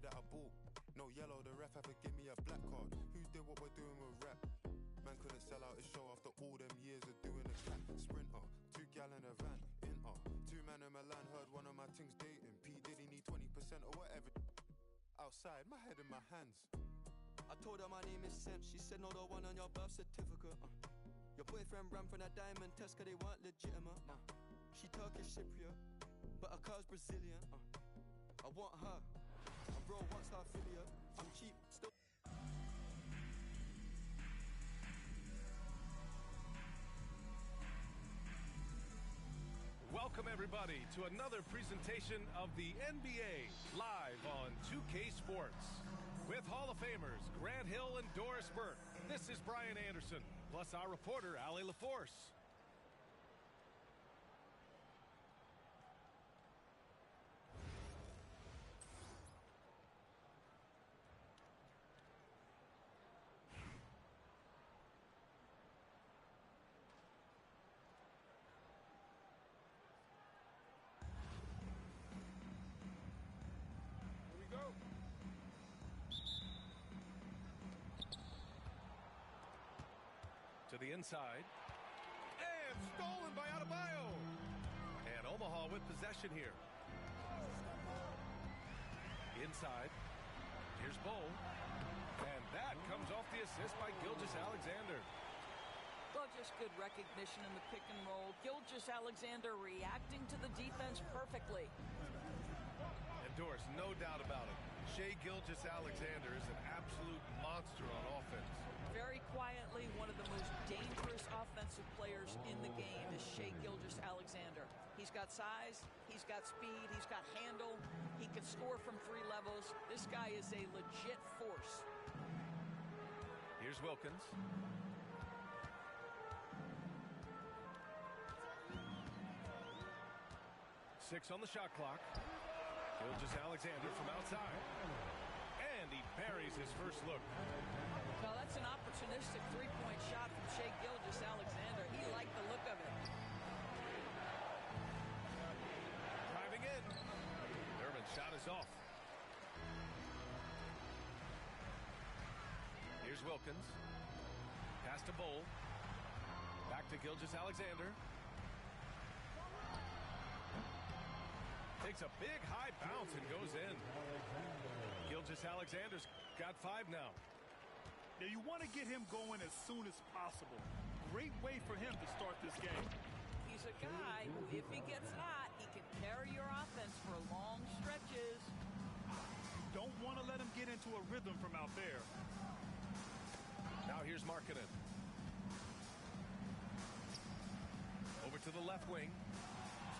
day that I bought. No yellow, the ref had to give me a black card. Who did what we're doing with rap? Man couldn't sell out his show after all them years of doing a track. Sprinter, 2 gal in a van, Inter. 2 man in Milan, heard one of my things dating. P Diddy need 20% or whatever. Outside, my head in my hands. I told her my name is Sam. She said no, the one on your birth certificate. Your boyfriend ran from that diamond test cause they weren't legitimate. She Turkish Cypriot, but her car's Brazilian. I want her. And bro, what's her affiliate? I'm cheap, still. Welcome everybody to another presentation of the NBA live on 2K Sports. With Hall of Famers Grant Hill and Doris Burke. This is Brian Anderson, plus our reporter, Allie LaForce. Here we go. To the inside, and stolen by Adebayo. And Omaha with possession here. Inside, here's Bull. And that comes off the assist by Gilgeous-Alexander. Well, just good recognition in the pick and roll. Gilgeous-Alexander reacting to the defense perfectly. And Doris, no doubt about it, Shai Gilgeous-Alexander is an absolute monster on offense. Very quietly, one of the most dangerous offensive players in the game is Shai Gilgeous-Alexander. He's got size, he's got speed, he's got handle, he can score from 3 levels. This guy is a legit force. Here's Wilkins. Six on the shot clock. Gilgeous-Alexander from outside. And he buries his first look. Well, that's an opportunistic 3-point shot from Shai Gilgeous-Alexander. He liked the look of it. Driving in. Durbin's shot is off. Here's Wilkins. Pass to Bull. Back to Gilgeous-Alexander. Takes a big high bounce and goes in. Gilgeous-Alexander's got 5 now. Now you want to get him going as soon as possible. Great way for him to start this game. He's a guy who, if he gets hot, he can carry your offense for long stretches. You don't want to let him get into a rhythm from out there. Now here's Markkanen. Over to the left wing.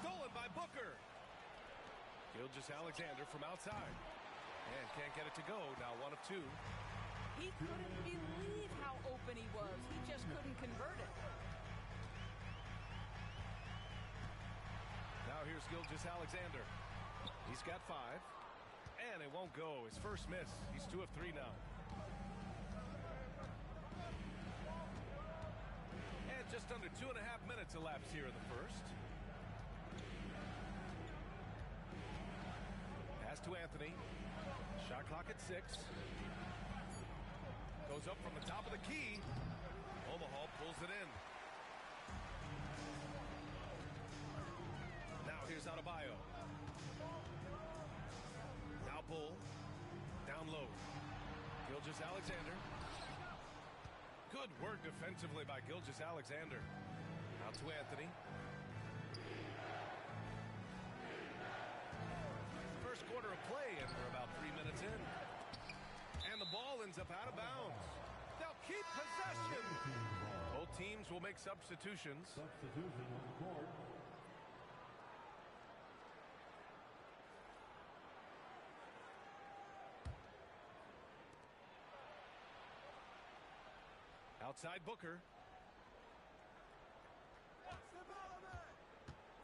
Stolen by Booker. Gilgeous-Alexander from outside. And can't get it to go. Now 1 of 2. He couldn't believe how open he was. He just couldn't convert it. Now here's Gilgeous-Alexander. He's got 5. And it won't go. His first miss. He's 2 of 3 now. And just under 2.5 minutes elapsed here in the first. Pass to Anthony. Shot clock at 6. Goes up from the top of the key. Omaha pulls it in. Now here's Adebayo. Now Bull. Down low. Gilgeous-Alexander. Good work defensively by Gilgeous-Alexander. Out to Anthony. First quarter of play, and we're about 3 minutes in. And the ball ends up out of bounds. They'll keep possession. Both teams will make substitutions. Substitution on the court. Outside Booker.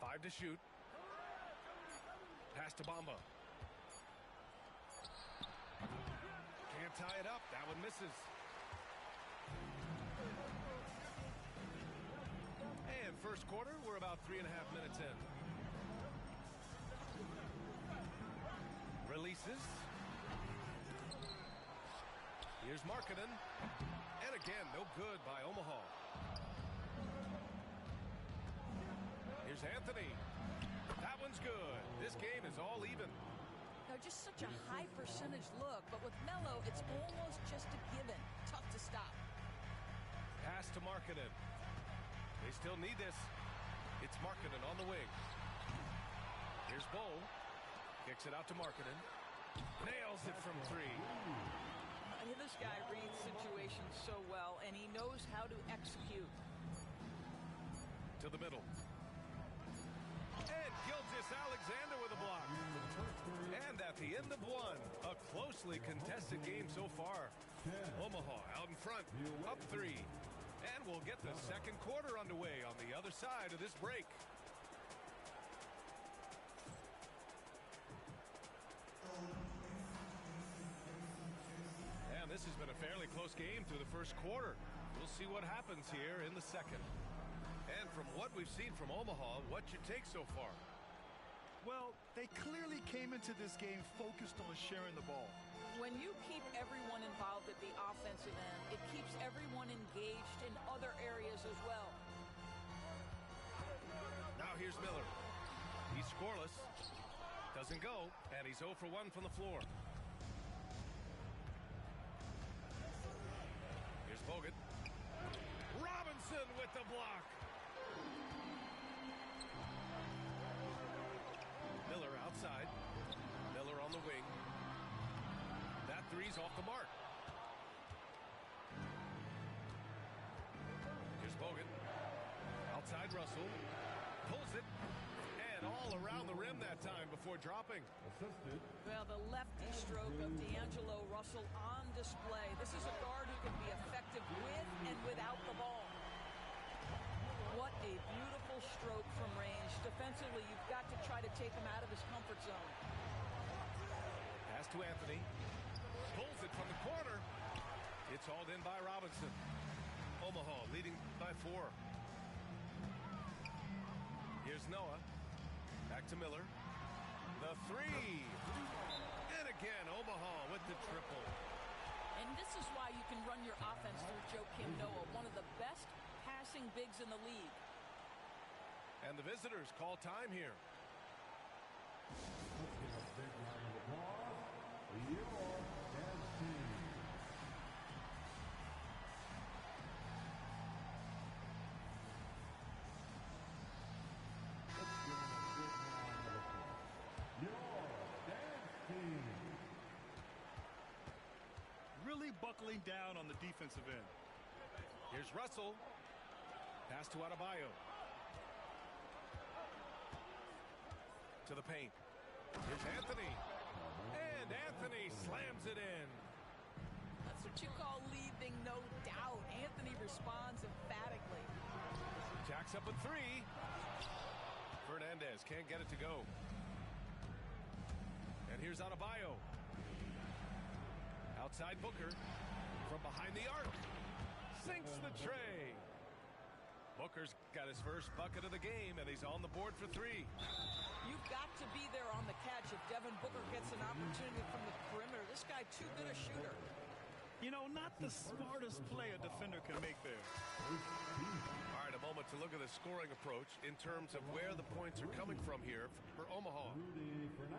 5 to shoot. Pass to Bamba. Can't tie it up. That one misses. And first quarter, we're about 3.5 minutes in. Releases. Here's Markkanen. And again, no good by Omaha. Here's Anthony. That one's good. This game is all even. Now, just such a high percentage look, but with Melo, it's almost just a given. Tough to stop. Pass to Markkanen. They still need this. It's Markkanen on the wing. Here's Bull. Kicks it out to Markkanen. Nails it from three. This guy reads situations so well, and he knows how to execute. To the middle. And Gilgeous-Alexander with a block. And at the end of one, a closely contested game so far. Omaha out in front, up 3. And we'll get the second quarter underway on the other side of this break. And this has been a fairly close game through the first quarter. We'll see what happens here in the second. And from what we've seen from Omaha, what's your take so far? Well, they clearly came into this game focused on sharing the ball. When you keep everyone involved at the offensive end, it keeps everyone engaged in other areas as well. Now here's Miller. He's scoreless. Doesn't go, and he's 0 for 1 from the floor. Here's Bogut. Robinson with the block. Miller outside. Miller on the wing. That three's off the mark. Here's Bogut. Outside Russell. Pulls it. And all around the rim that time before dropping. Well, the lefty stroke of D'Angelo Russell on display. This is a guard who can be effective with and without the ball. What a beautiful stroke from range. Defensively, you've got to try to take him out of his comfort zone. Pass to Anthony. Pulls it from the corner. It's hauled in by Robinson. Omaha leading by 4. Here's Noah. Back to Miller. The three. And again, Omaha with the triple. And this is why you can run your offense through Joakim Noah, one of the best passing bigs in the league. And the visitors call time here. Really buckling down on the defensive end. Here's Russell. Pass to Adebayo. To the paint. Here's Anthony. And Anthony slams it in. That's what you call leaving no doubt. Anthony responds emphatically. Jacks up a 3. Fernandez can't get it to go. And here's Adebayo. Outside Booker. From behind the arc. Sinks the tray. Booker's got his first bucket of the game, and he's on the board for 3. You've got to be there on the catch if Devin Booker gets an opportunity from the perimeter. This guy too good a shooter. You know, not the smartest play a defender can make there. All right, a moment to look at the scoring approach in terms of where the points are coming from here for Omaha.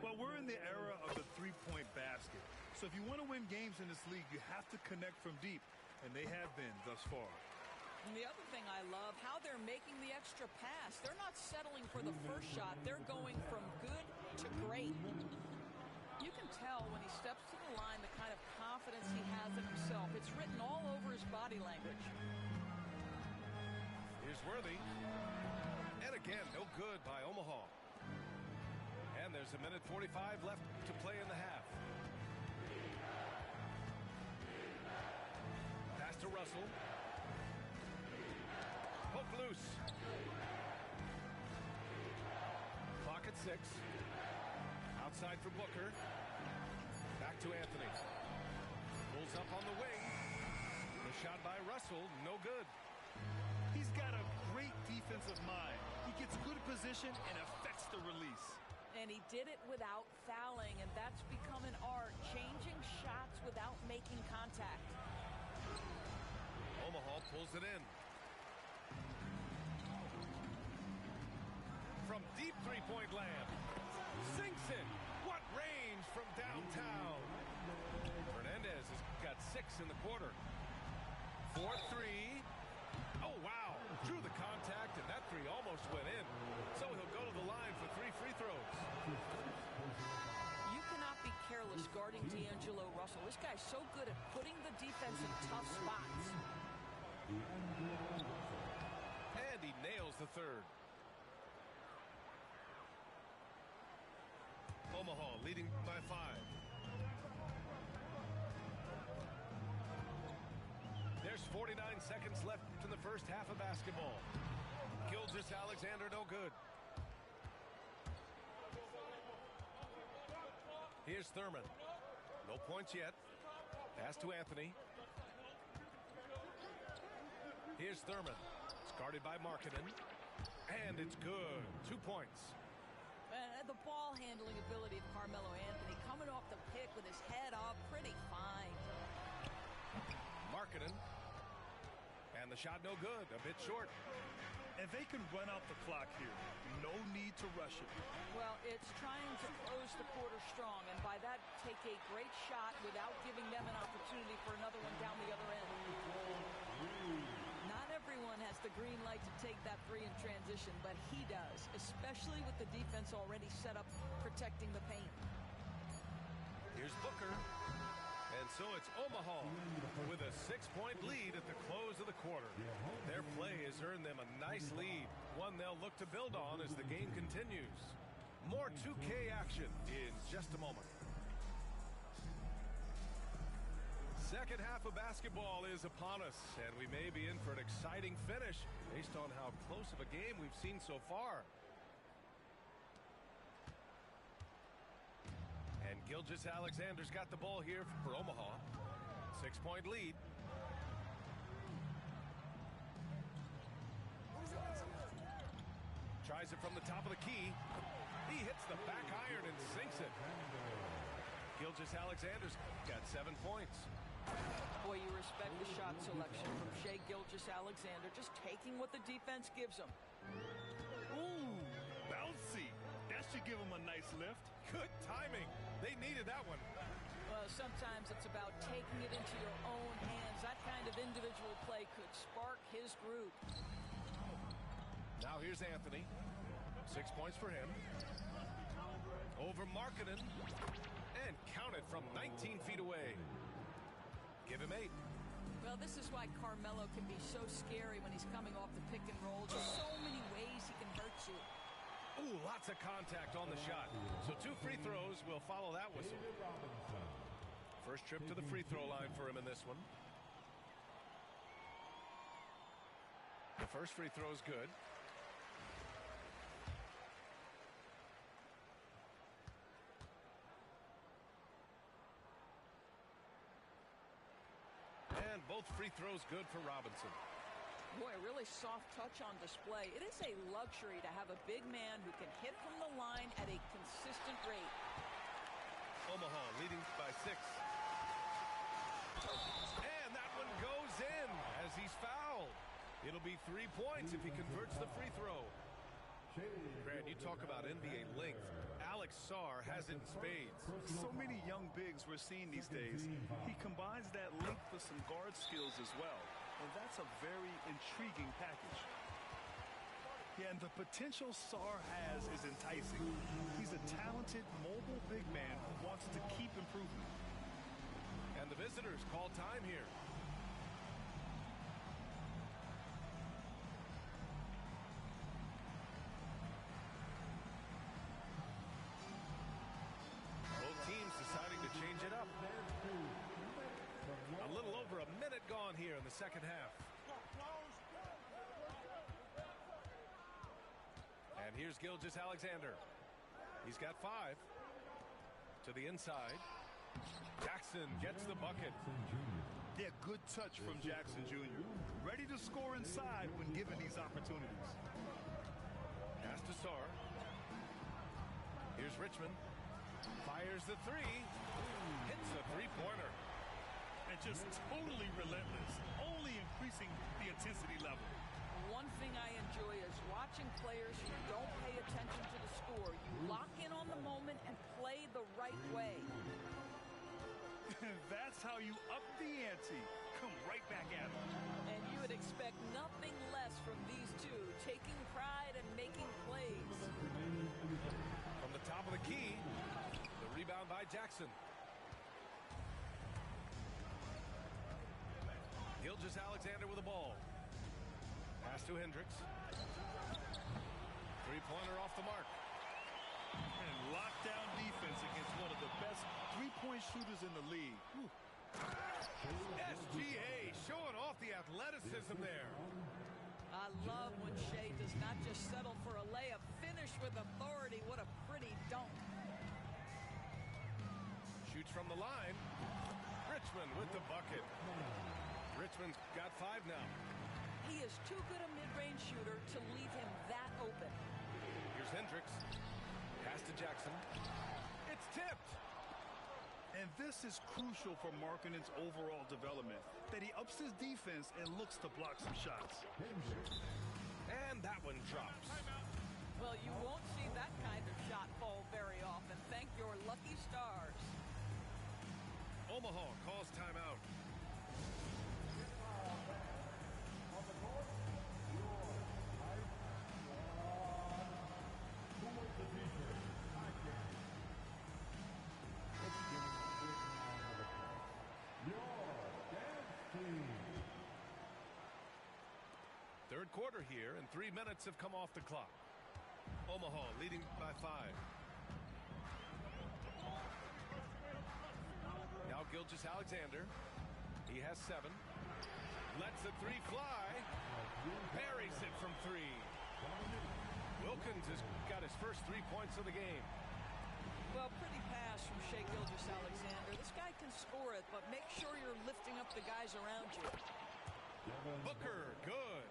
Well, we're in the era of the three-point basket. So if you want to win games in this league, you have to connect from deep, and they have been thus far. And the other thing I love, how they're making the extra pass. They're not settling for the first shot. They're going from good to great. You can tell when he steps to the line the kind of confidence he has in himself. It's written all over his body language. Here's Worthy. And again, no good by Omaha. And there's a minute 45 left to play in the half. Pass to Russell. Hook loose. Clock at 6. Outside for Booker. Back to Anthony. Pulls up on the wing. The shot by Russell, no good. He's got a great defensive mind. He gets good position and affects the release. And he did it without fouling, and that's become an art, changing shots without making contact. Pulls it in. From deep three-point land. Sinks it. What range from downtown. Hernandez has got 6 in the quarter. 4-3. Oh, wow. Drew the contact, and that three almost went in. So he'll go to the line for 3 free throws. You cannot be careless guarding D'Angelo Russell. This guy's so good at putting the defense in tough spots. And he nails the third. Omaha leading by 5. There's 49 seconds left in the first half of basketball. Gilgeous-Alexander no good. Here's Thurman. No points yet. Pass to Anthony. Here's Thurman. It's guarded by Markkanen. And it's good. 2 points. The ball handling ability of Carmelo Anthony coming off the pick with his head up, pretty fine. Markkanen. And the shot no good, a bit short. And they can run out the clock here. No need to rush it. Well, it's trying to close the quarter strong, and by that, take a great shot without giving them an opportunity for another one down the other end. Not everyone has the green light to take that three in transition, but he does, especially with the defense already set up protecting the paint. Here's Booker. And so it's Omaha with a 6-point lead at the close of the quarter. Their play has earned them a nice lead, one they'll look to build on as the game continues. More 2K action in just a moment. Second half of basketball is upon us, and we may be in for an exciting finish based on how close of a game we've seen so far. And Gilgeous-Alexander's got the ball here for Omaha. 6-point lead. Tries it from the top of the key. He hits the back iron and sinks it. Gilgeous-Alexander's got 7 points. Boy, you respect the shot selection from Shai Gilgeous-Alexander, just taking what the defense gives him. Ooh, bouncy. That should give him a nice lift. Good timing. They needed that one. Well, sometimes it's about taking it into your own hands. That kind of individual play could spark his group. Now here's Anthony. 6 points for him. Over Markkanen. And counted from 19 feet away. Give him 8. Well, this is why Carmelo can be so scary when he's coming off the pick and roll. Just so many ways he can hurt you. Ooh, lots of contact on the shot. So 2 free throws will follow that whistle. First trip to the free throw line for him in this one. The first free throw is good. And both free throws good for Robinson. Boy, a really soft touch on display. It is a luxury to have a big man who can hit from the line at a consistent rate. Omaha leading by 6. And that one goes in as he's fouled. It'll be 3 points if he converts the free throw. Grant, you talk about NBA length. Alex Sarr has it in spades. So many young bigs we're seeing these days. He combines that length with some guard skills as well. And that's a very intriguing package. Yeah, and the potential Sarr has is enticing. He's a talented, mobile big man who wants to keep improving. And the visitors call time here. Both teams deciding to change it up. A little over a minute gone here in the second half. And here's Gilgeous-Alexander. He's got 5. To the inside. Jackson gets the bucket. Yeah, good touch from Jackson Jr. Ready to score inside when given these opportunities. Pass to Sarr. Here's Richmond. Fires the 3. Hits the three-pointer. And just totally relentless. Only in increasing the intensity level. One thing I enjoy is watching players who don't pay attention to the score. You lock in on the moment and play the right way. That's how you up the ante. Come right back at them. And you would expect nothing less from these two, taking pride and making plays. From the top of the key, the rebound by Jackson. Gilgeous-Alexander with the ball. Pass to Hendricks. Three-pointer off the mark. And lockdown defense against one of the best three-point shooters in the league. Whew. SGA showing off the athleticism there. I love when Shea does not just settle for a layup. Finish with authority. What a pretty dunk. Shoots from the line. Richmond with the bucket. Richmond's got 5 now. He is too good a mid-range shooter to leave him that open. Here's Hendricks. Pass to Jackson. It's tipped. And this is crucial for Markkanen's overall development, that he ups his defense and looks to block some shots. And that one drops. Well, you won't see that kind of shot fall very often. Thank your lucky stars. Omaha calls timeout. Third quarter here, and 3 minutes have come off the clock. Omaha leading by 5. Now Gilgeous-Alexander. He has 7. Lets the 3 fly. Buries it from 3. Wilkins has got his first 3 points of the game. Well, pretty pass from Shea Gilgeous-Alexander. This guy can score it, but make sure you're lifting up the guys around you. Booker, good.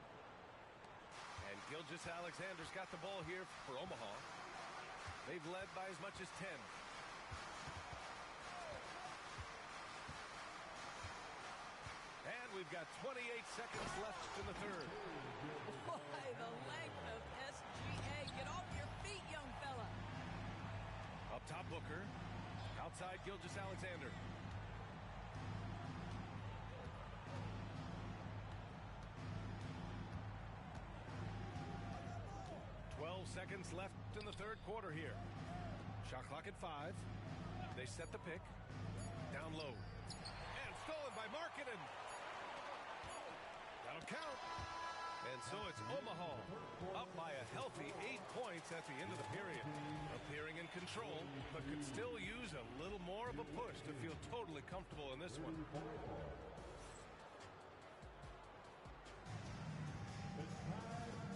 And Gilgeous-Alexander's got the ball here for Omaha. They've led by as much as 10. And we've got 28 seconds left in the third. Boy, the length of SGA. Get off your feet, young fella. Up top, Booker. Outside, Gilgeous-Alexander. 12 seconds left in the third quarter here. Shot clock at 5. They set the pick. Down low. And stolen by Markkanen. That'll count. And so it's Omaha up by a healthy 8 points at the end of the period. Appearing in control, but could still use a little more of a push to feel totally comfortable in this one.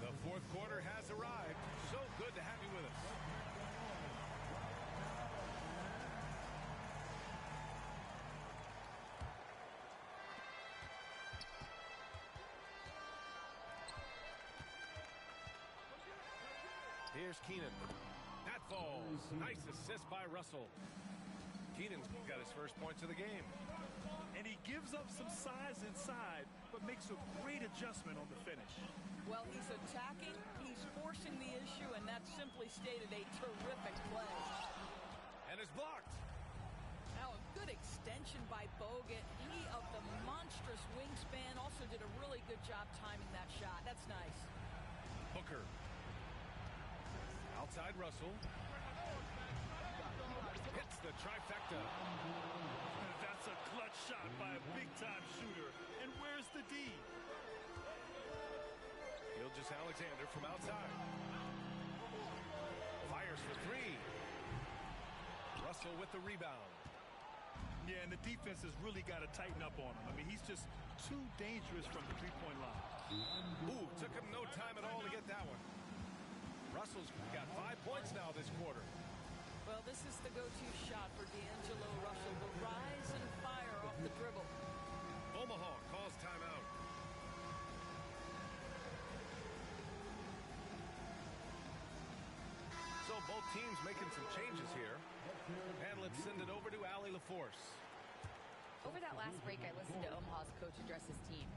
The fourth quarter has arrived. So good to have you with us. Here's Keenan. That falls. Nice assist by Russell. Keenan's got his first points of the game. And he gives up some size inside, but makes a great adjustment on the finish. Well, he's attacking, he's forcing the issue, and that's simply stated a terrific play. And it's blocked. Now, a good extension by Bogut. He, of the monstrous wingspan, also did a really good job timing that shot. That's nice. Booker. Outside Russell. Hits the trifecta. That's a clutch shot by a big-time shooter. And where's the D? Gilgeous-Alexander from outside. Fires for 3. Russell with the rebound. Yeah, and the defense has really got to tighten up on him. I mean, he's just too dangerous from the three-point line. Ooh, took him no time at all to get that one. Russell's got 5 points now this quarter. Well, this is the go-to shot for D'Angelo Russell. The rise and fire off the dribble. Omaha calls timeout. So both teams making some changes here. And let's send it over to Allie LaForce. Over that last break, I listened to Omaha's coach address his team.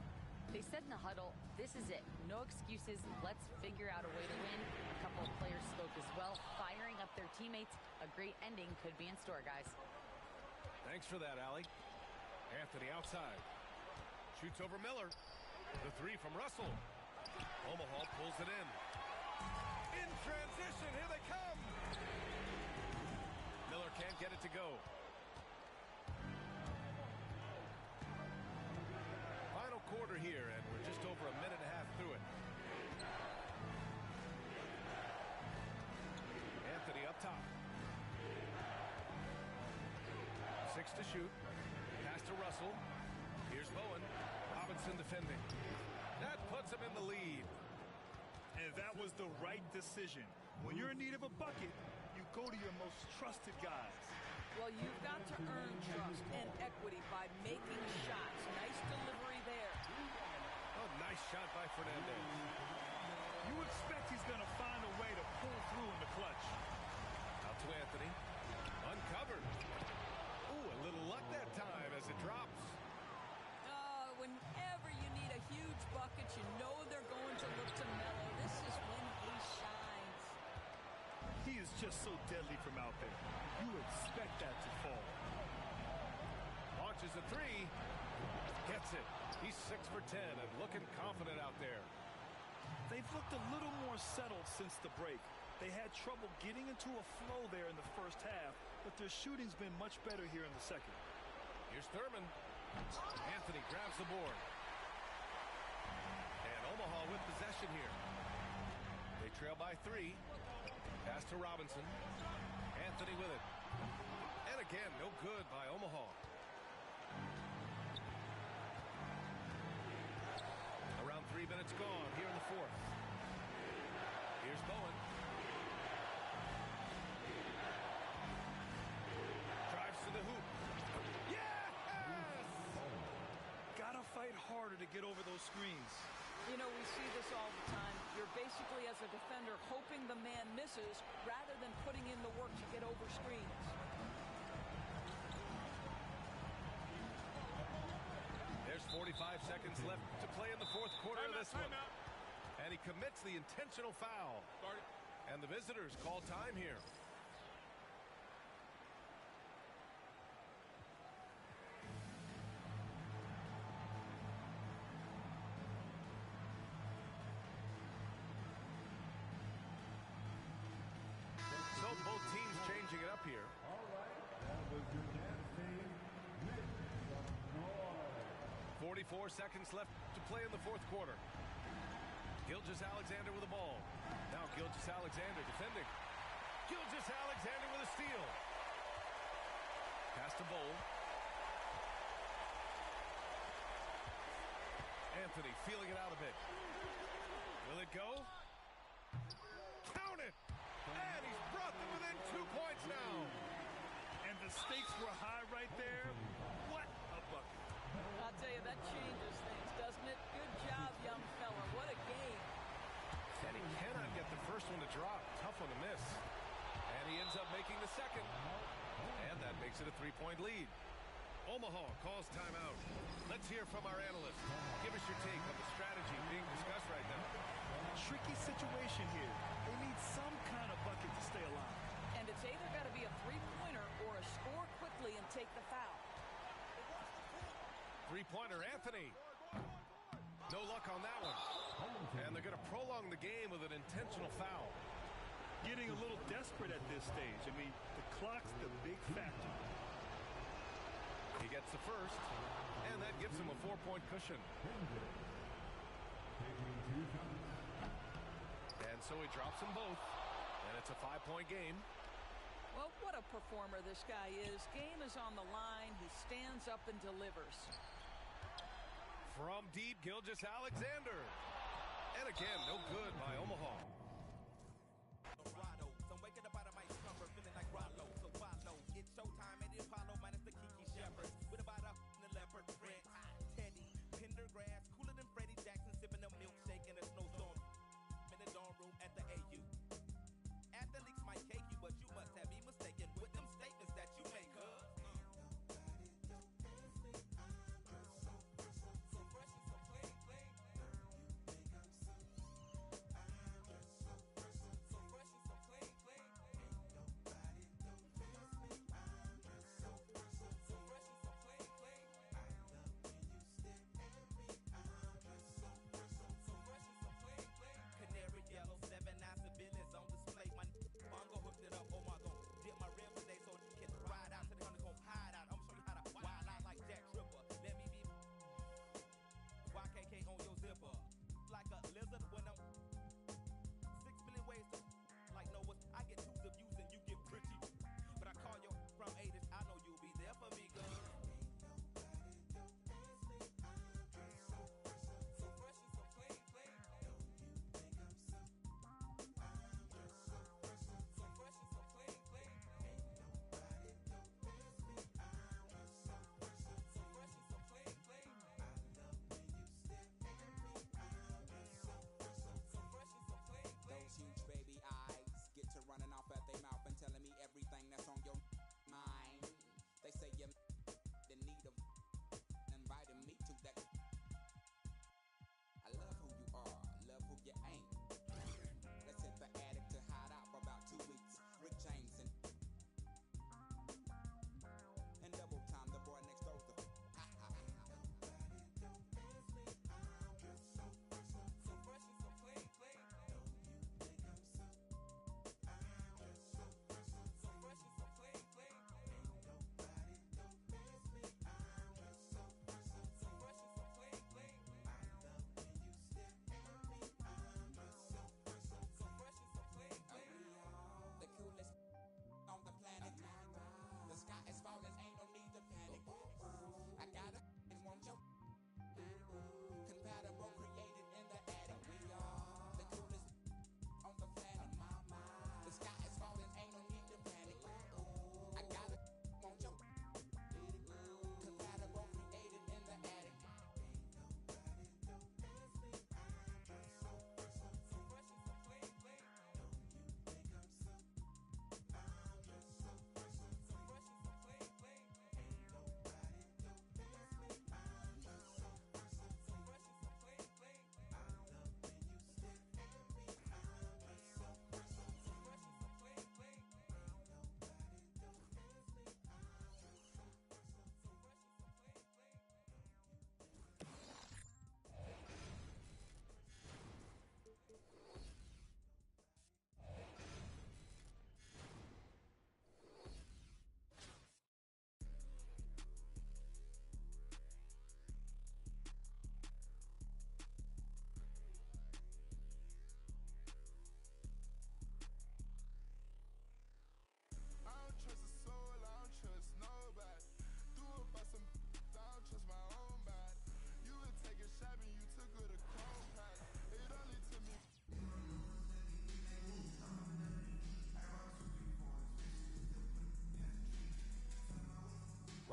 They said in the huddle, this is it. No excuses. Let's figure out a way to win. A couple of players spoke as well, firing up their teammates. A great ending could be in store, guys. Thanks for that, Allie. Anthony outside. Shoots over Miller. The three from Russell. Omaha pulls it in. In transition, here they come. Miller can't get it to go. Final quarter here, and we're just over a minute and a half through it. Anthony up top. 6 to shoot. Pass to Russell. Here's Bowen. Robinson defending. That puts him in the lead. And that was the right decision. When you're in need of a bucket, you go to your most trusted guys. Well, you've got to earn trust and equity by making shots. Nice delivery there. Oh, nice shot by Fernandez. You expect he's going to find a way to pull through in the clutch. Out to Anthony. Uncovered. Ooh, a little luck that time as it drops. Whenever you need a huge bucket, you know they're going to look to Melo. This is when he shines. He is just so deadly from out there. You expect that to fall. Launches a three. Gets it. He's 6 for 10 and looking confident out there. They've looked a little more settled since the break. They had trouble getting into a flow there in the first half, but their shooting's been much better here in the second. Here's Thurman. Anthony grabs the board. And Omaha with possession here. They trail by 3. Pass to Robinson. Anthony with it. And again, no good by Omaha. Around 3 minutes gone here in the fourth. Here's Bowen. Drives to the hoop. Fight harder to get over those screens. You know, we see this all the time. You're basically, as a defender, hoping the man misses rather than putting in the work to get over screens. There's 45 seconds left to play in the fourth quarter of this one. And he commits the intentional foul. And the visitors call time here. So both teams changing it up here. 44 seconds left to play in the fourth quarter. Gilgeous-Alexander with the ball. Now Gilgeous-Alexander defending. Gilgeous-Alexander with a steal. Pass to Bowl. Anthony feeling it out a bit. Will it go? Count it! And he's brought them within 2 points now. And the stakes were high right there. What a bucket. I'll tell you, that changes things, doesn't it? Good job, young fella. What a game. And he cannot get the first one to drop. Tough one to miss. And he ends up making the second. And that makes it a 3-point lead. Omaha calls timeout. Let's hear from our analyst. Give us your take on the strategy being discussed right now. Tricky situation here. They need some kind of bucket to stay alive. And it's either got to be a three-pointer or a score quickly and take the foul. Three-pointer, Anthony. No luck on that one. And they're going to prolong the game with an intentional foul. Getting a little desperate at this stage. I mean, the clock's the big factor. He gets the first, and that gives him a 4-point cushion. And so he drops them both, and it's a 5-point game. Well, what a performer this guy is. Game is on the line. He stands up and delivers. From deep, Gilgeous-Alexander. And again, no good by Omaha.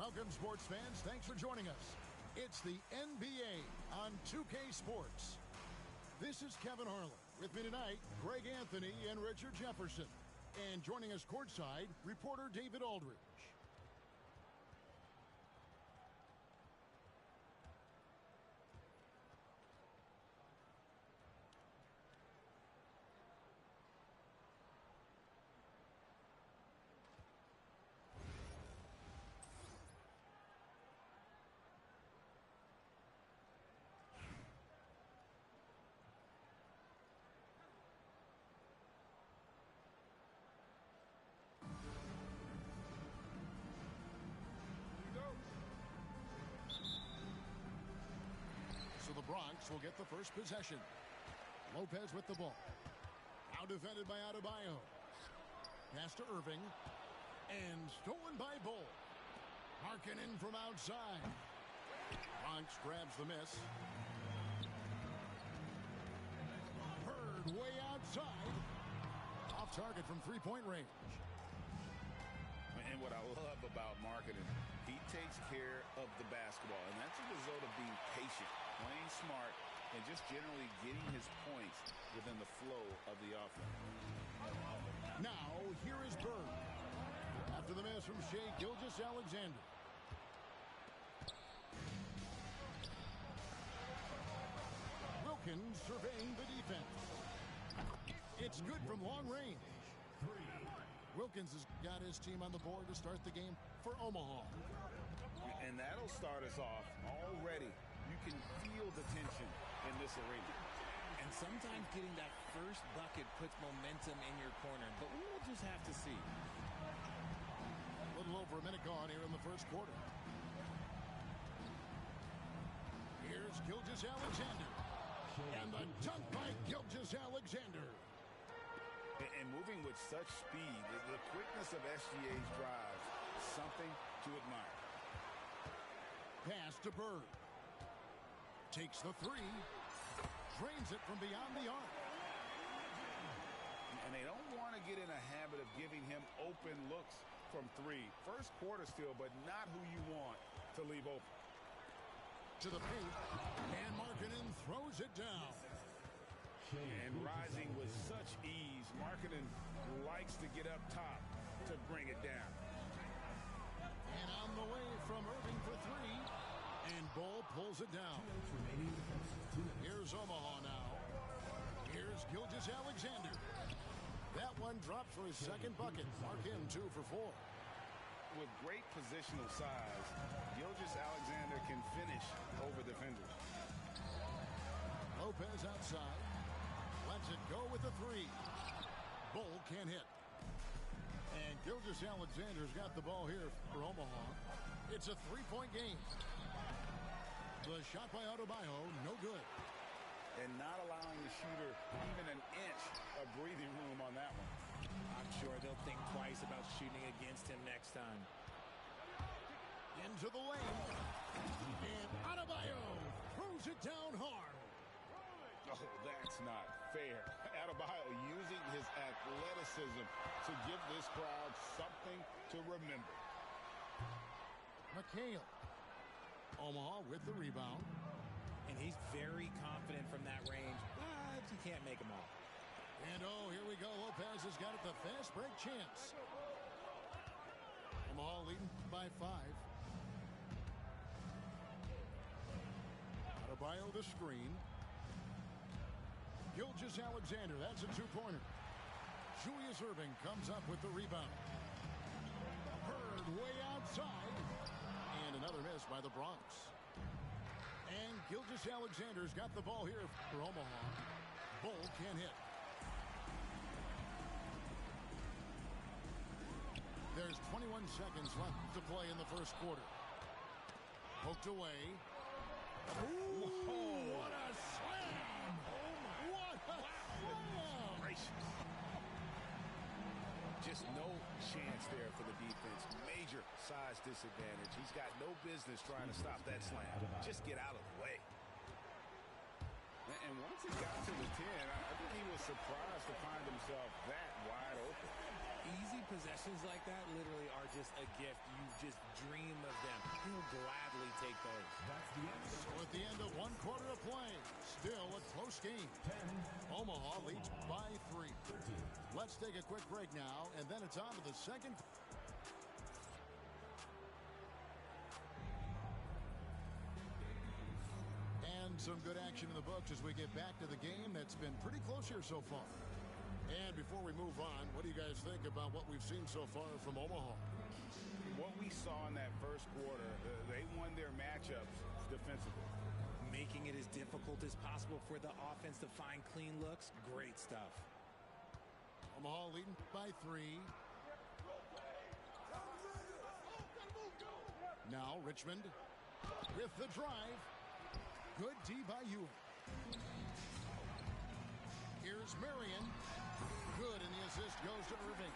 Welcome, sports fans. Thanks for joining us. It's the NBA on 2K Sports. This is Kevin Harlan. With me tonight, Greg Anthony and Richard Jefferson. And joining us courtside, reporter David Aldridge. The Bronx will get the first possession. Lopez with the ball. Now defended by Adebayo. Pass to Irving. And stolen by Bull. Markkanen from outside. Bronx grabs the miss. Bird way outside. Off target from three-point range. And what I love about Markkanen, he takes care of the basketball. And that's a result of being patient, playing smart, and just generally getting his points within the flow of the offense. Now, here is Bird. After the miss from Shai Gilgeous-Alexander. Wilkins surveying the defense. It's good from long range. Wilkins has got his team on the board to start the game for Omaha. And that'll start us off already. You can feel the tension in this arena. And sometimes getting that first bucket puts momentum in your corner, but we will just have to see. A little over a minute gone here in the first quarter. Here's Gilgeous-Alexander. And the dunk by Gilgeous-Alexander. And moving with such speed, the quickness of SGA's drives, something to admire. Pass to Bird. Takes the three. Drains it from beyond the arc. And they don't want to get in a habit of giving him open looks from three. First quarter still, but not who you want to leave open. To the paint. And Markkanen throws it down. And rising with such ease, Markkanen likes to get up top to bring it down. And on the way from Irving for three. And Bull pulls it down. Here's Omaha now. Here's Gilgeous-Alexander. That one dropped for his second bucket. Markkanen 2 for 4. With great positional size, Gilgeous-Alexander can finish over defenders. Lopez outside. Lets it go with the three. Bull can't hit. And Gilgeous-Alexander's got the ball here for Omaha. It's a three-point game. The shot by Adebayo, no good. And not allowing the shooter even an inch of breathing room on that one. I'm sure they'll think twice about shooting against him next time. Into the lane. And Adebayo throws it down hard. Oh, that's not fair. Adebayo using his athleticism to give this crowd something to remember. McHale. Omaha with the rebound. And he's very confident from that range, but he can't make them all. And oh, here we go. Lopez has got it, the fast break chance. Omaha leading by 5. Adebayo the screen. Gilgeous-Alexander, that's a two-pointer. Julius Irving comes up with the rebound. Bird way outside. And another miss by the Bronx. And Gilgeous-Alexander's got the ball here for Omaha. Bull can't hit. There's 21 seconds left to play in the first quarter. Poked away. Ooh, what a slam! What a slam! Gracious. Just no chance there for the defense. Major size disadvantage. He's got no business trying to stop that slam. Just get out of the way. And once he got to the 10, I think he was surprised to find himself that wide open. Easy possessions like that literally are just a gift. You just dream of them. He'll gladly take those. So at the end of one quarter of play, still a close game. Omaha leads by 3. Let's take a quick break now, and then it's on to the second. And some good action in the books as we get back to the game that's been pretty close here so far. And before we move on, what do you guys think about what we've seen so far from Omaha? What we saw in that first quarter, they won their matchups defensively. Making it as difficult as possible for the offense to find clean looks. Great stuff. Omaha leading by 3. Now Richmond with the drive. Good D by Ewing. Here's Marion. Good, and the assist goes to Irving.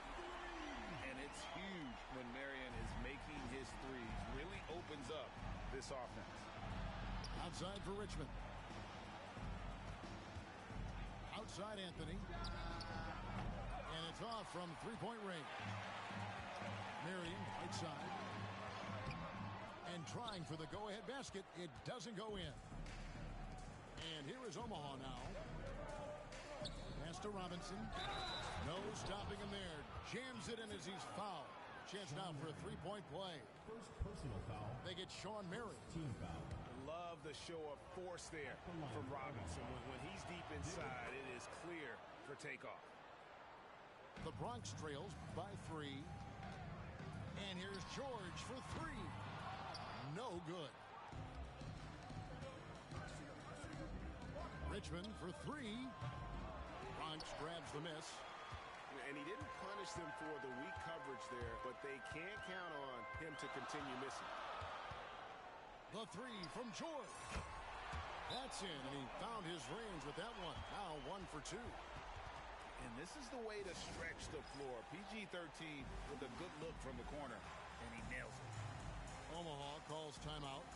And it's huge when Marion is making his threes. Really opens up this offense. Outside for Richmond. Outside Anthony. And it's off from three-point range. Marion, right side. And trying for the go-ahead basket. It doesn't go in. And here is Omaha now. Pass to Robinson. No stopping him there. Jams it in as he's fouled. Chance now for a three-point play. First personal foul. They get Sean Mary. Team foul. Love the show of force there from Robinson. When he's deep inside, it is clear for takeoff. The Bronx trails by 3. And here's George for 3. No good. Richmond for 3. Bronx grabs the miss. And he didn't punish them for the weak coverage there, but they can't count on him to continue missing. The 3 from George. That's in, and he found his range with that one. Now 1 for 2. And this is the way to stretch the floor. PG-13 with a good look from the corner, and he nails it. Omaha calls timeout.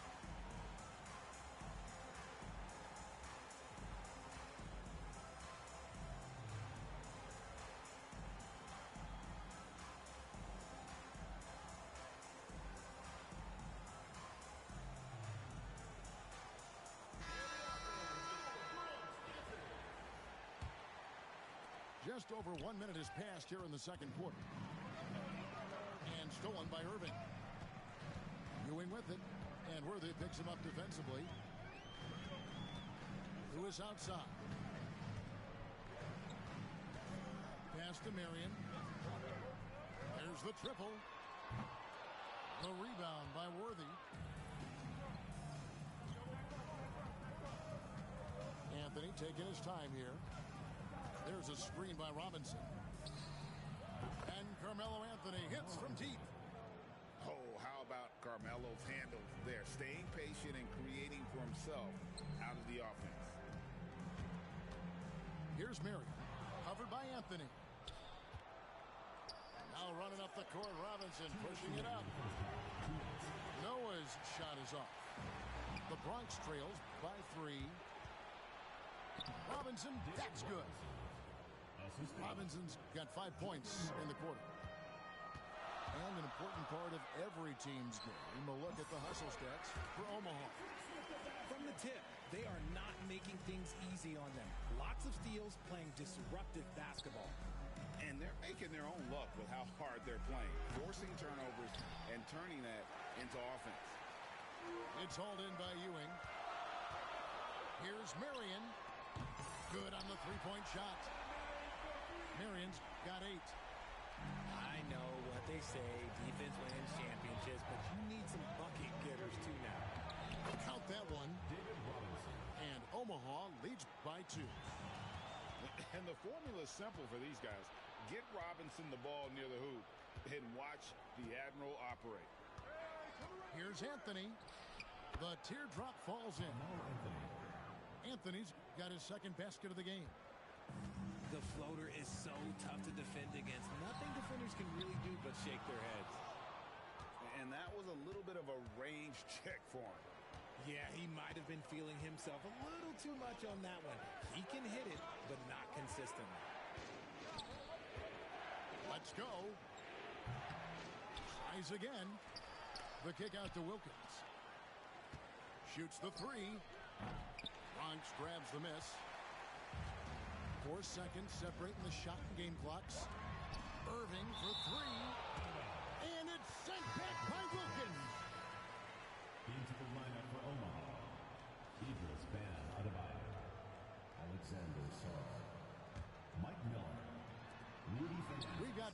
Just over 1 minute has passed here in the second quarter. And stolen by Irving. Ewing with it. And Worthy picks him up defensively. Lewis outside. Pass to Marion. There's the triple. The rebound by Worthy. Anthony taking his time here. There's a screen by Robinson. And Carmelo Anthony hits from deep. Oh, how about Carmelo's handle there? Staying patient and creating for himself out of the offense. Here's Marion. Covered by Anthony. Now running up the court, Robinson pushing it up. Noah's shot is off. The Bronx trails by 3. Robinson, that's good. Robinson's got 5 points in the quarter. And an important part of every team's game, a look at the hustle stats for Omaha. From the tip, they are not making things easy on them. Lots of steals, playing disruptive basketball. And they're making their own luck with how hard they're playing, forcing turnovers and turning that into offense. It's hauled in by Ewing. Here's Marion. Good on the three-point shot. Marion's got 8. I know what they say, defense wins championships, but you need some bucket getters too now. Count that one. And Omaha leads by 2. And the formula is simple for these guys. Get Robinson the ball near the hoop and watch the Admiral operate. Here's Anthony. The teardrop falls in. Anthony's got his second basket of the game. The floater is so tough to defend against. Nothing defenders can really do but shake their heads. And that was a little bit of a range check for him. Yeah, he might have been feeling himself a little too much on that one. He can hit it, but not consistently. Let's go. Tries again. The kick out to Wilkins. Shoots the three. Bronx grabs the miss. 4 seconds separating the shot and game clocks. Irving for three. And it's sent back by Wilkins. Into the lineup for Omaha. Idris Van Adebayo. Alexander Sarr. Mike Miller. Rudy Fernandez. We've got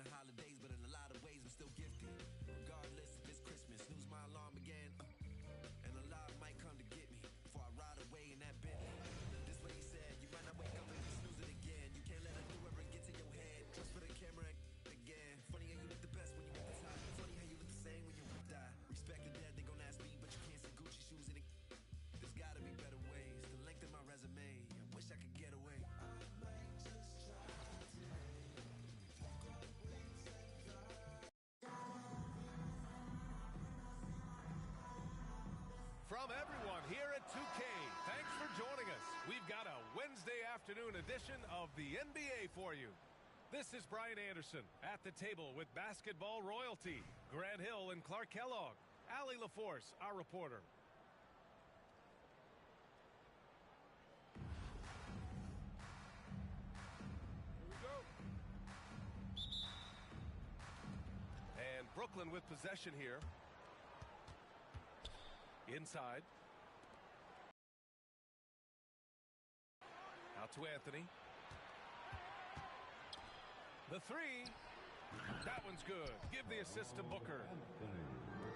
holidays, but in a lot of ways I'm still gifted. Regardless if it's Christmas, snooze my alarm again, and a lot might come to get me before I ride away in that Bentley. This what he said, you might not wake up and snooze it again. You can't let a new ever get to your head. Just for the camera again. Funny how you look the best when you at the top. Funny how you look the same when you die. Respect the dead, they gon' ask me, but you can't see Gucci shoes in it. There's gotta be better ways to lengthen my resume. I wish I could get away. From everyone here at 2K, thanks for joining us. We've got a Wednesday afternoon edition of the NBA for you. This is Brian Anderson at the table with basketball royalty, Grant Hill and Clark Kellogg, Allie LaForce, our reporter. Here we go. And Brooklyn with possession here. Inside. Out to Anthony. The three. That one's good. Give the assist to Booker.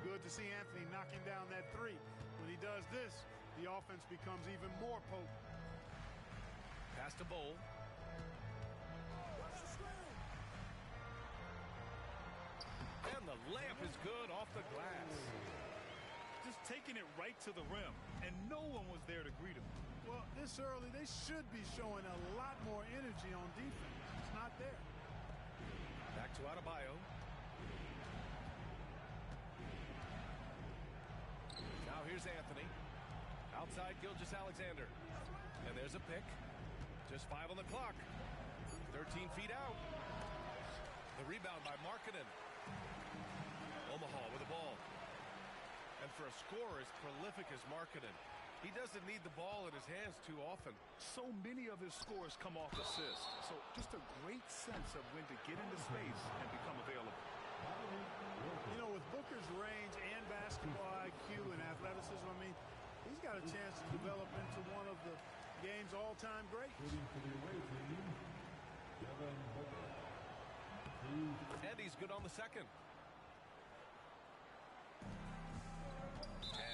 Good to see Anthony knocking down that three. When he does this, the offense becomes even more potent. Pass to Bowl. And the layup is good off the glass. Just taking it right to the rim, and no one was there to greet him. Well, this early, they should be showing a lot more energy on defense. It's not there. Back to Adebayo. Now here's Anthony. Outside Gilgeous-Alexander. And there's a pick. Just 5 on the clock. 13 feet out. The rebound by Markkanen. Omaha with the ball. And for a scorer as prolific as Markkanen, he doesn't need the ball in his hands too often. So many of his scores come off assists. So just a great sense of when to get into space and become available. You know, with Booker's range and basketball IQ and athleticism, I mean, he's got a chance to develop into one of the game's all-time greats. And he's good on the second.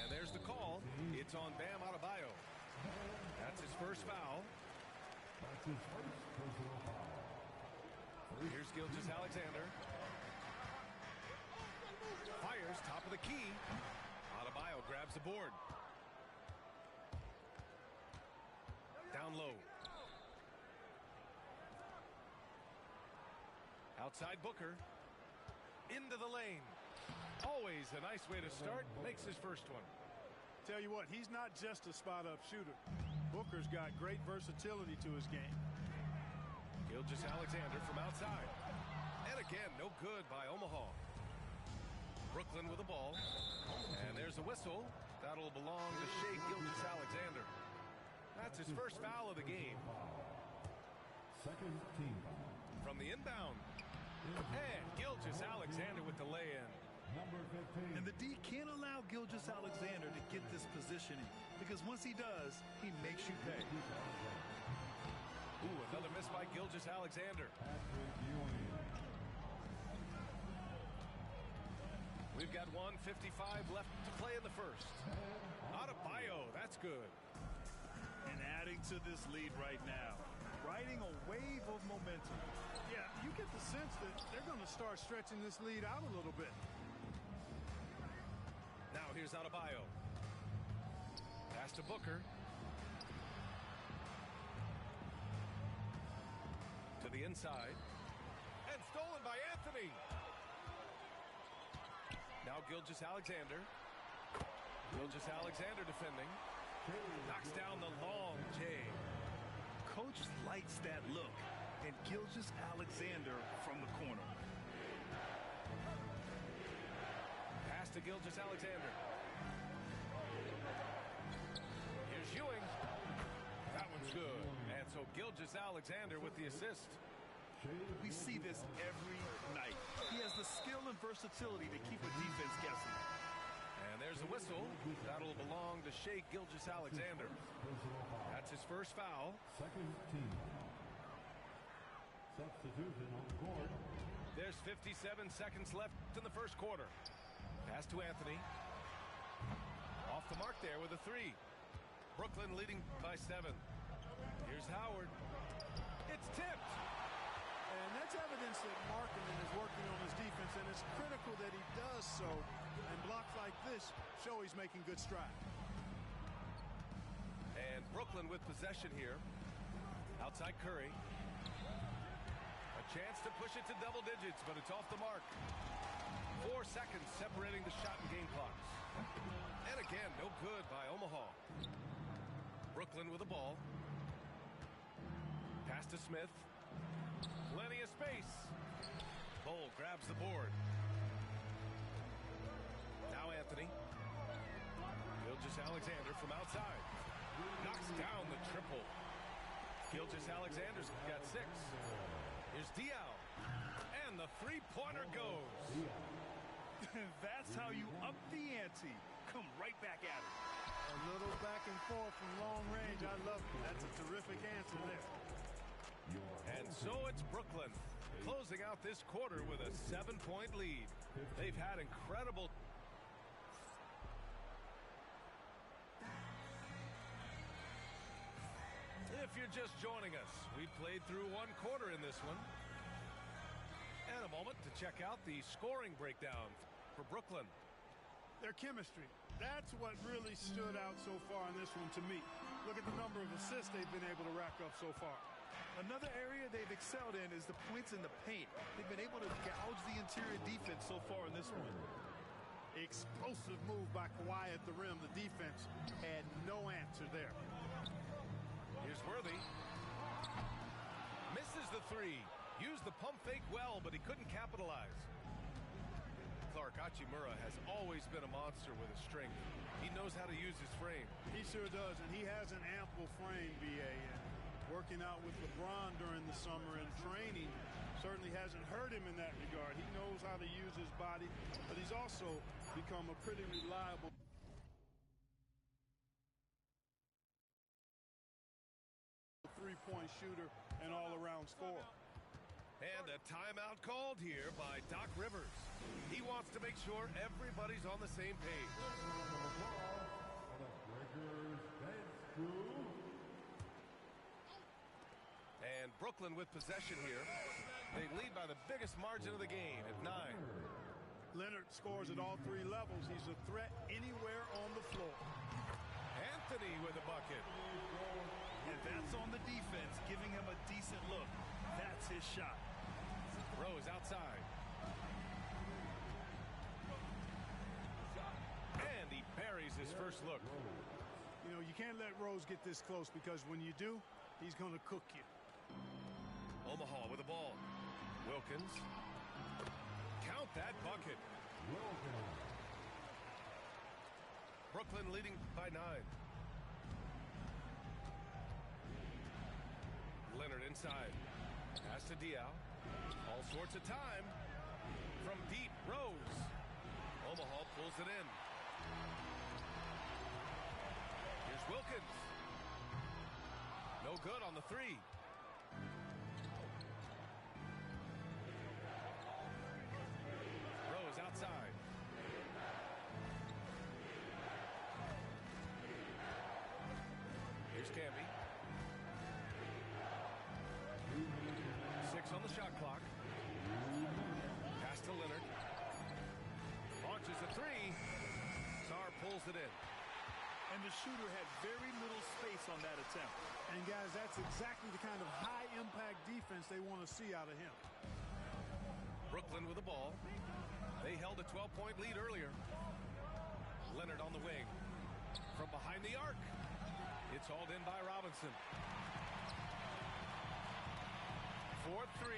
And there's the call. It's on Bam Adebayo. That's his first foul. Here's Gilgeous-Alexander. Fires top of the key. Adebayo grabs the board. Down low. Outside Booker. Into the lane. Always a nice way to start. Makes his first one. Tell you what, he's not just a spot-up shooter. Booker's got great versatility to his game. Gilgeous-Alexander from outside. And again, no good by Omaha. Brooklyn with the ball. And there's a whistle. That'll belong to Shai Gilgeous-Alexander. That's his first foul of the game. Second team foul. From the inbound. And Gilgeous-Alexander with the lay-in. Number 15. And the D can't allow Gilgeous-Alexander to get this positioning, because once he does, he makes you pay. Ooh, another miss by Gilgeous-Alexander. We've got 1:55 left to play in the first. Adebayo, that's good. And adding to this lead right now, riding a wave of momentum. Yeah, you get the sense that they're going to start stretching this lead out a little bit. Now here's Adebayo. Pass to Booker. To the inside. And stolen by Anthony. Now Gilgeous-Alexander. Gilgeous-Alexander defending. Knocks down the long J. Coach likes that look. And Gilgeous-Alexander from the corner. Pass to Gilgeous-Alexander. Here's Ewing. That one's good. And so Gilgeous-Alexander with the assist. We see this every night. He has the skill and versatility to keep a defense guessing. And there's a whistle. That'll belong to Shai Gilgeous-Alexander. That's his first foul. Second team foul. Substitution on the court. There's 57 seconds left in the first quarter. Pass to Anthony. Off the mark there with a three. Brooklyn leading by 7. Here's Howard. It's tipped. And that's evidence that Markkanen is working on his defense, and it's critical that he does so. And blocks like this show he's making good strides. And Brooklyn with possession here. Outside Curry. A chance to push it to double digits, but it's off the mark. 4 seconds separating the shot and game clocks. And again, no good by Omaha. Brooklyn with the ball. Pass to Smith. Plenty of space. Cole grabs the board. Now Anthony. Gilgeous-Alexander from outside. Knocks down the triple. Gilgeous-Alexander's got 6. Here's Diaw. And the three-pointer goes. That's how you up the ante. Come right back at it. A little back and forth from long range. I love it. That's a terrific answer there. And so it's Brooklyn closing out this quarter with a 7-point lead. They've had incredible. If you're just joining us, we played through 1 quarter in this one. And a moment to check out the scoring breakdown for Brooklyn. Their chemistry. That's what really stood out so far in this one to me. Look at the number of assists they've been able to rack up so far. Another area they've excelled in is the points in the paint. They've been able to gouge the interior defense so far in this one. Explosive move by Kawhi at the rim. The defense had no answer there. Here's Worthy. Misses the 3. Used the pump fake well, but he couldn't capitalize. Clark Hachimura has always been a monster with his strength. He knows how to use his frame. He sure does, and he has an ample frame, B.A. And working out with LeBron during the summer and training certainly hasn't hurt him in that regard. He knows how to use his body, but he's also become a pretty reliable three-point shooter and all-around scorer. And a timeout called here by Doc Rivers. He wants to make sure everybody's on the same page. And Brooklyn with possession here. They lead by the biggest margin of the game at 9. Leonard scores at all 3 levels. He's a threat anywhere on the floor. Anthony with a bucket. And that's on the defense, giving him a decent look. That's his shot. Rose outside. And he buries his first look. You know, you can't let Rose get this close, because when you do, he's going to cook you. Omaha with the ball. Wilkins. Count that bucket. Brooklyn leading by 9. Leonard inside. Pass to Diaw. All sorts of time. From deep, Rose. Omaha pulls it in. Here's Wilkins. No good on the 3. Rose outside. Here's Camby. 6 on the shot clock. Pass to Leonard. Launches a 3. Sarr pulls it in. And the shooter had very little space on that attempt. And guys, that's exactly the kind of high-impact defense they want to see out of him. Brooklyn with the ball. They held a 12-point lead earlier. Leonard on the wing. From behind the arc. It's hauled in by Robinson. 4-3.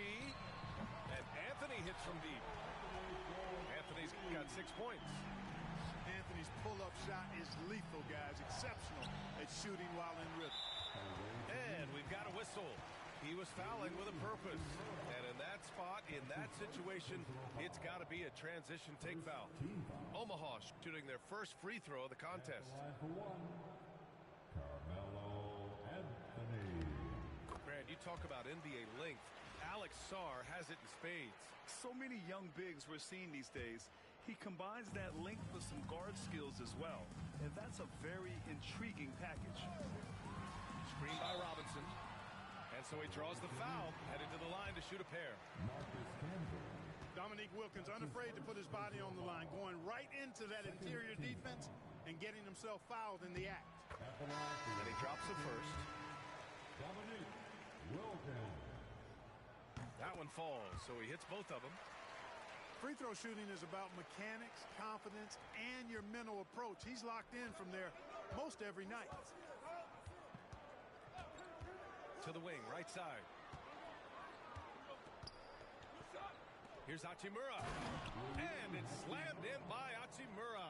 And Anthony hits from deep. Anthony's got 6 points. Anthony's pull-up shot is lethal, guys. Exceptional at shooting while in rhythm. And we've got a whistle. He was fouling with a purpose. And in that spot, in that situation, it's got to be a transition take foul. Omaha shooting their first free throw of the contest. Grant, you talk about NBA length. Alex Sarr has it in spades. So many young bigs we're seeing these days. He combines that length with some guard skills as well. And that's a very intriguing package. Screen by Robinson. And so he draws the foul, headed to the line to shoot a pair. Dominique Wilkins unafraid to put his body on the line, going right into that interior defense and getting himself fouled in the act. And he drops it first. Dominique Wilkins. That one falls, so he hits both of them. Free throw shooting is about mechanics, confidence, and your mental approach. He's locked in from there most every night. To the wing, right side. Here's Hachimura. And it's slammed in by Hachimura.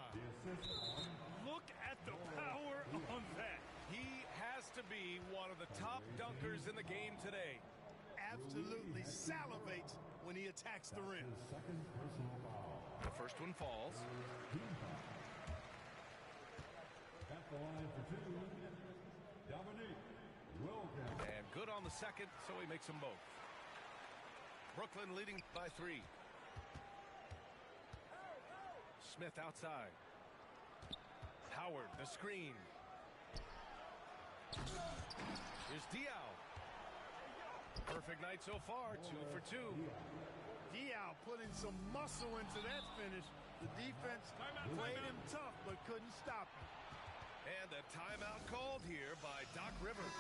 Look at the power on that. He has to be one of the top dunkers in the game today. Absolutely salivates when he attacks the rim. The first one falls. At the line for 2, Dominique Wilkins. And good on the second, so he makes them both. Brooklyn leading by 3. Smith outside. Howard, the screen. Here's Diaw. Perfect night so far, 2 for 2. Diaw putting some muscle into that finish. The defense played him tough, but couldn't stop him. And a timeout called here by Doc Rivers.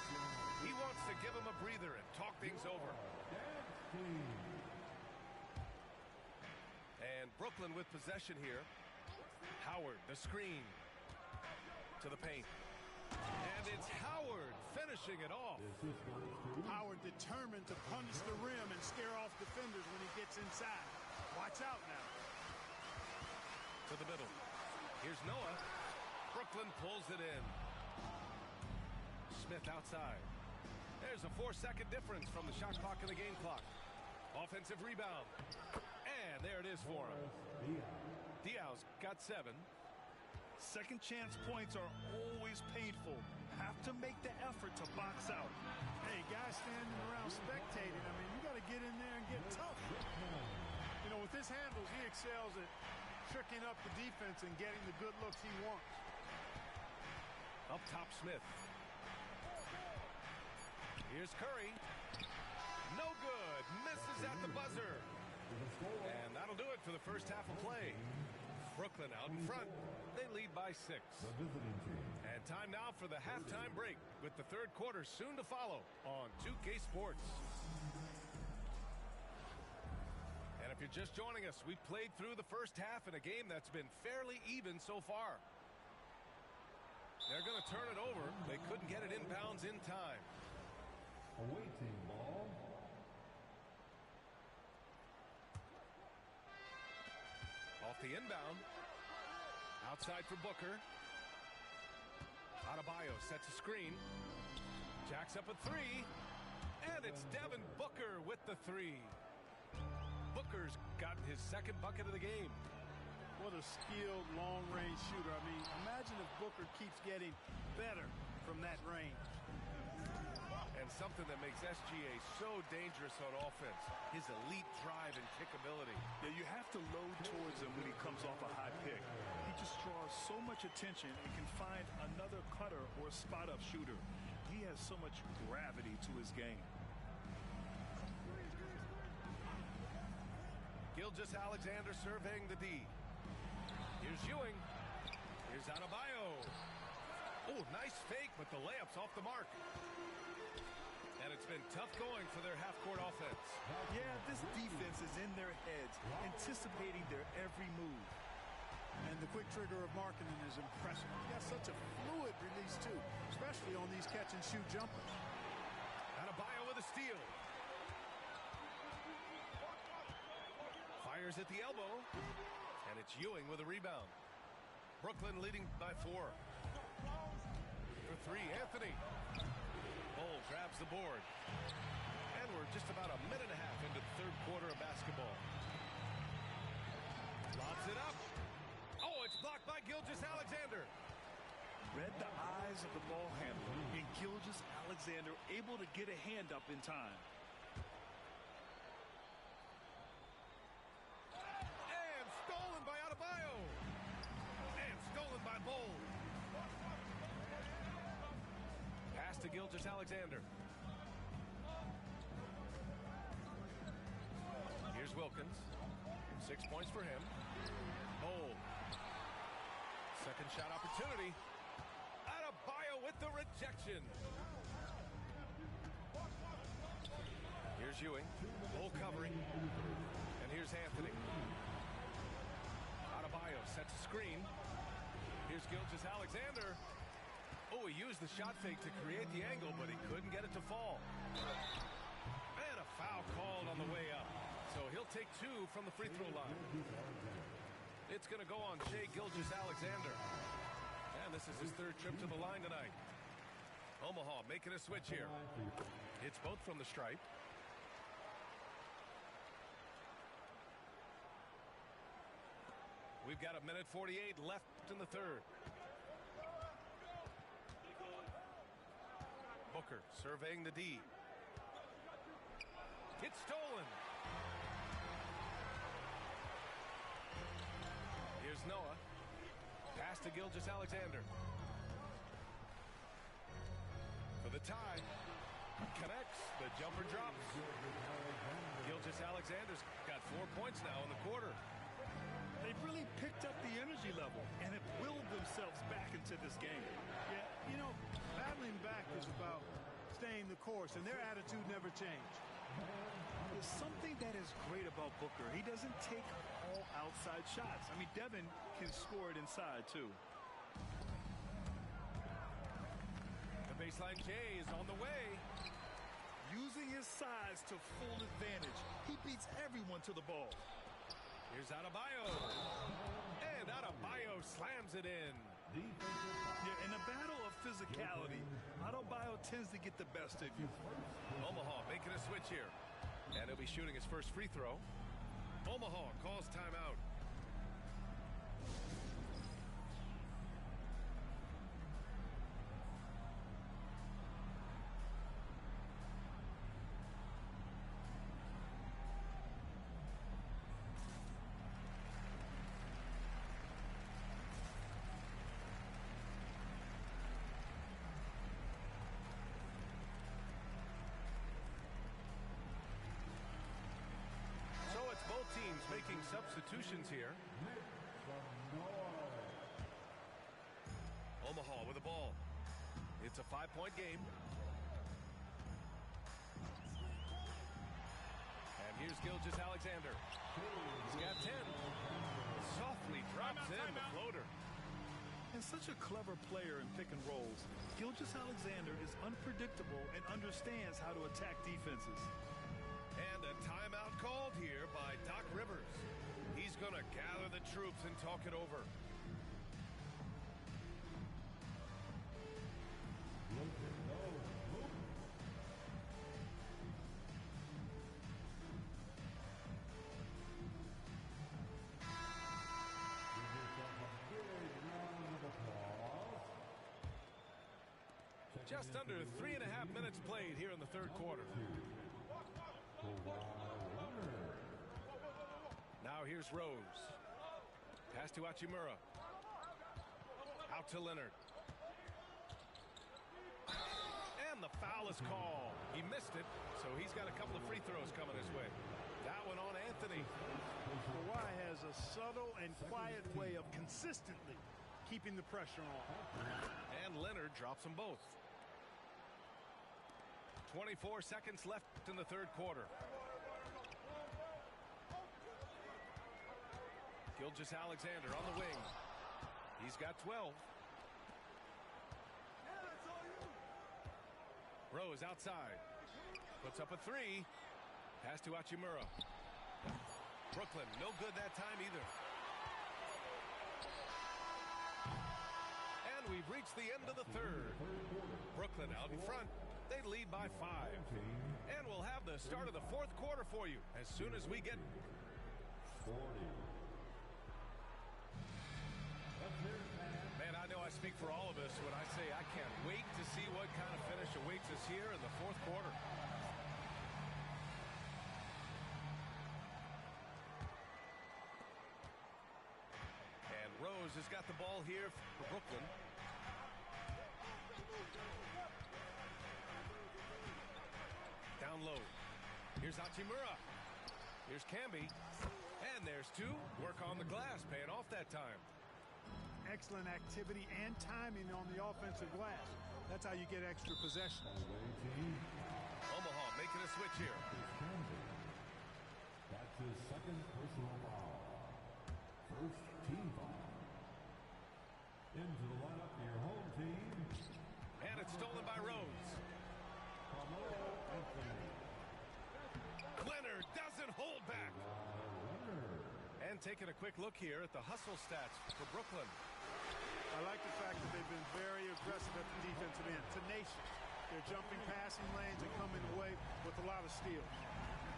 He wants to give him a breather and talk things over. And Brooklyn with possession here. Howard, the screen. To the paint. And it's Howard finishing it off. Howard determined to punish the rim and scare off defenders when he gets inside. Watch out now. To the middle. Here's Noah. Brooklyn pulls it in. Smith outside. There's a 4-second difference from the shot clock and the game clock. Offensive rebound. And there it is for him. Diaw's got 7. Second chance points are always painful. Have to make the effort to box out. Hey, guys standing around spectating, I mean, you got to get in there and get tough. You know, with his handles, he excels at tricking up the defense and getting the good looks he wants. Up top, Smith. Here's Curry. No good. Misses at the buzzer. And that'll do it for the first half of play. Brooklyn out in front. They lead by 6. And time now for the halftime break, with the third quarter soon to follow on 2K Sports. And if you're just joining us, we played through the first half in a game that's been fairly even so far. They're going to turn it over. They couldn't get it inbounds in time. Awaiting ball. the inbound. Outside for Booker. Adebayo sets a screen. Jacks up a three. And it's Devin Booker with the three. Booker's gotten his second bucket of the game. What a skilled long-range shooter. I mean, imagine if Booker keeps getting better from that range. And something that makes SGA so dangerous on offense, his elite drive and kickability. Yeah, you have to load towards him when he comes off a high pick. He just draws so much attention and can find another cutter or spot-up shooter. He has so much gravity to his game. Gilgeous-Alexander surveying the D. Here's Ewing. Here's Adebayo. Oh, nice fake, but the layup's off the mark. And it's been tough going for their half-court offense. Yeah, this defense is in their heads, anticipating their every move. And the quick trigger of Markkanen is impressive. He's got such a fluid release, too, especially on these catch-and-shoot jumpers. Adebayo with a steal. Fires at the elbow. And it's Ewing with a rebound. Brooklyn leading by 4. For 3, Anthony. Bol grabs the board. And we're just about a minute and a half into the third quarter of basketball. Lobs it up. Oh, it's blocked by Gilgeous-Alexander. Read the eyes of the ball handler, and Gilgeous-Alexander able to get a hand up in time. And stolen by Adebayo. And stolen by Bol. Pass to Gilgeous-Alexander. Here's Wilkins. 6 points for him. Bol. Second shot opportunity. Adebayo with the rejection. Here's Ewing. Bol covering. And here's Anthony. Adebayo sets a screen. Here's Gilgeous-Alexander. Oh, he used the shot fake to create the angle, but he couldn't get it to fall. And a foul called on the way up. So he'll take 2 from the free throw line. It's going to go on Shai Gilgeous-Alexander. And this is his third trip to the line tonight. Omaha making a switch here. It's both from the stripe. We've got a minute 48 left in the third. Booker surveying the D. It's stolen. Here's Noah. Pass to Gilgeous-Alexander. For the tie. Connects. The jumper drops. Gilgeous-Alexander's got 4 points now in the quarter. They've really picked up the energy level and have willed themselves back into this game. Yeah, you know, battling back is about staying the course, and their attitude never changed. There's something that is great about Booker. He doesn't take all outside shots. I mean, Devin can score it inside, too. The baseline J is on the way. Using his size to full advantage. He beats everyone to the ball. Here's Adebayo. And Adebayo slams it in. Yeah, in a battle of physicality, Adebayo tends to get the best of you. Omaha making a switch here. And he'll be shooting his first free throw. Omaha calls timeout. Both teams making substitutions here. Omaha with the ball. It's a 5-point game. And here's Gilgeous-Alexander. He's got 10. Softly drops in the floater. And such a clever player in pick and rolls, Gilgeous-Alexander is unpredictable and understands how to attack defenses. And a timeout called here by Doc Rivers. He's going to gather the troops and talk it over. Just under 3.5 minutes played here in the third quarter. Now here's Rose. Pass to Hachimura. Out to Leonard. And the foul is called. He missed it, so he's got a couple of free throws coming his way. That one on Anthony. Kawhi has a subtle and quiet way of consistently keeping the pressure on. And Leonard drops them both. 24 seconds left in the third quarter. Gilgeous-Alexander on the wing. He's got 12. Rose outside. Puts up a three. Pass to Hachimura. Brooklyn, no good that time either. And we've reached the end of the third. Brooklyn out in front. They lead by 5. And we'll have the start of the fourth quarter for you as soon as we get... 40. Man, I know I speak for all of us when I say I can't wait to see what kind of finish awaits us here in the fourth quarter. And Rose has got the ball here for Brooklyn. Down low. Here's Hachimura. Here's Camby. And there's two. Work on the glass, paying off that time. Excellent activity and timing on the offensive glass. That's how you get extra possession. Omaha making a switch here. That's his second personal foul. First team foul. Into the lineup for your home team. And it's stolen by Rose. Leonard doesn't hold back. And taking a quick look here at the hustle stats for Brooklyn. I like the fact that they've been very aggressive at the defensive end. Tenacious. They're jumping passing lanes and coming away with a lot of steals.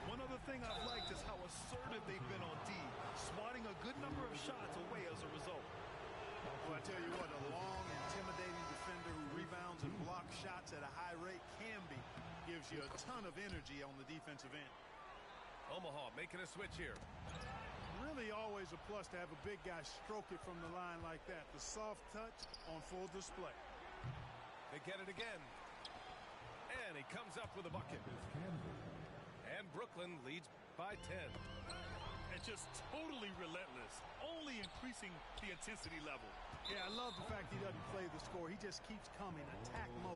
One other thing I've liked is how assertive they've been on D, swatting a good number of shots away as a result. Well, I tell you what, a long, intimidating defender who rebounds and blocks shots at a high rate gives you a ton of energy on the defensive end. Omaha making a switch here. Really always a plus to have a big guy stroke it from the line like that. The soft touch on full display. They get it again. And he comes up with a bucket. And Brooklyn leads by 10. And just totally relentless, only increasing the intensity level. Yeah, I love the fact he doesn't play the score. He just keeps coming, attack mode.